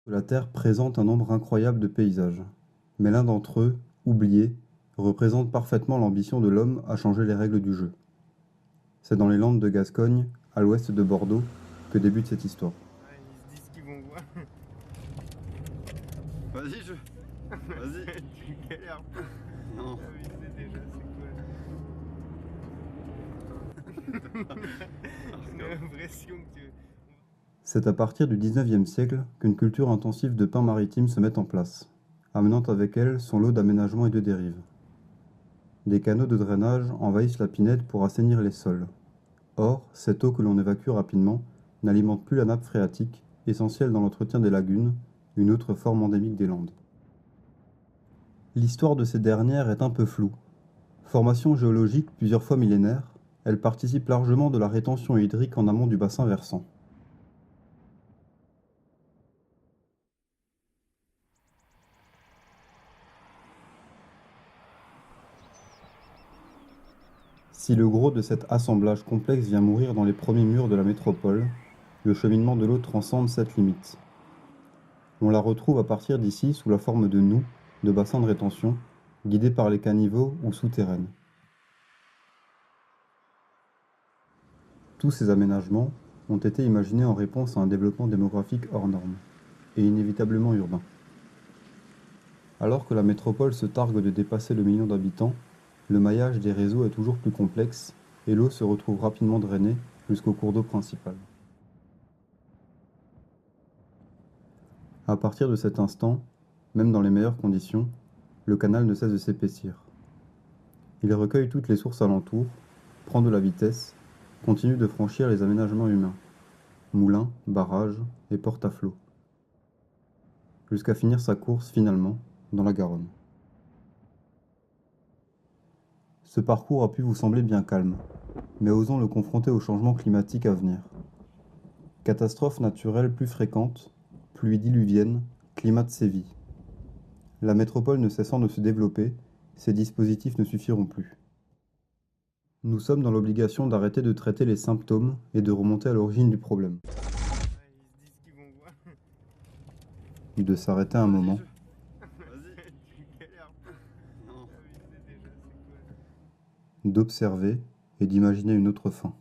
La Terre présente un nombre incroyable de paysages, mais l'un d'entre eux, oublié, représente parfaitement l'ambition de l'homme à changer les règles du jeu. C'est dans les Landes de Gascogne, à l'ouest de Bordeaux, que débute cette histoire. Ouais, ils se disent qu'ils vont voir. Vas-y, Vas-y. Tu galères pas. Non. Aviser déjà, c'est quoi? Une impression que tu... C'est à partir du XIXe siècle qu'une culture intensive de pins maritimes se met en place, amenant avec elle son lot d'aménagements et de dérives. Des canaux de drainage envahissent la Pinède pour assainir les sols. Or, cette eau que l'on évacue rapidement n'alimente plus la nappe phréatique, essentielle dans l'entretien des lagunes, une autre forme endémique des Landes. L'histoire de ces dernières est un peu floue. Formation géologique plusieurs fois millénaire, elle participe largement de la rétention hydrique en amont du bassin versant. Si le gros de cet assemblage complexe vient mourir dans les premiers murs de la métropole, le cheminement de l'eau transcende cette limite. On la retrouve à partir d'ici sous la forme de noues, de bassins de rétention, guidés par les caniveaux ou souterraines. Tous ces aménagements ont été imaginés en réponse à un développement démographique hors norme, et inévitablement urbain. Alors que la métropole se targue de dépasser le million d'habitants, le maillage des réseaux est toujours plus complexe et l'eau se retrouve rapidement drainée jusqu'au cours d'eau principal. À partir de cet instant, même dans les meilleures conditions, le canal ne cesse de s'épaissir. Il recueille toutes les sources alentour, prend de la vitesse, continue de franchir les aménagements humains, moulins, barrages et portes à flot, jusqu'à finir sa course finalement dans la Garonne. Ce parcours a pu vous sembler bien calme, mais osons le confronter au changement climatique à venir. Catastrophes naturelles plus fréquentes, pluies diluviennes, climat de sévies. La métropole ne cessant de se développer, ces dispositifs ne suffiront plus. Nous sommes dans l'obligation d'arrêter de traiter les symptômes et de remonter à l'origine du problème. Ouais, ils se disent qu'ils vont voir. De s'arrêter un moment, Vas-y. Tu galères pas. Non. Aviser déjà, c'est quoi? d'observer et d'imaginer une autre fin.